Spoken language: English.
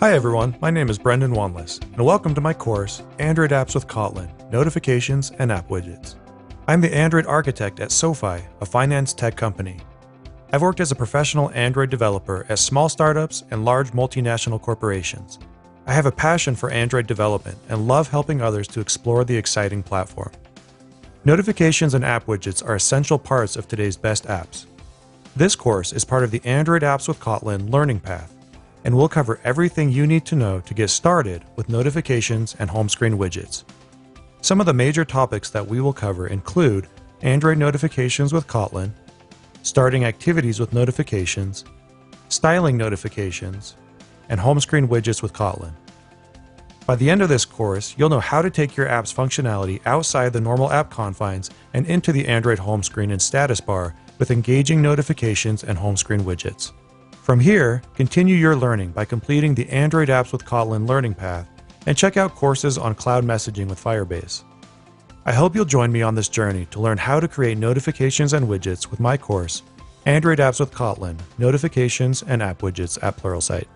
Hi everyone, my name is Brendan Wanless, and welcome to my course, Android Apps with Kotlin, Notifications and App Widgets. I'm the Android architect at SoFi, a finance tech company. I've worked as a professional Android developer at small startups and large multinational corporations. I have a passion for Android development and love helping others to explore the exciting platform. Notifications and app widgets are essential parts of today's best apps. This course is part of the Android Apps with Kotlin learning path, and we'll cover everything you need to know to get started with notifications and home screen widgets. Some of the major topics that we will cover include Android notifications with Kotlin, starting activities with notifications, styling notifications, and home screen widgets with Kotlin. By the end of this course, you'll know how to take your app's functionality outside the normal app confines and into the Android home screen and status bar with engaging notifications and home screen widgets. From here, continue your learning by completing the Android Apps with Kotlin learning path and check out courses on cloud messaging with Firebase. I hope you'll join me on this journey to learn how to create notifications and widgets with my course, Android Apps with Kotlin, Notifications and App Widgets at Pluralsight.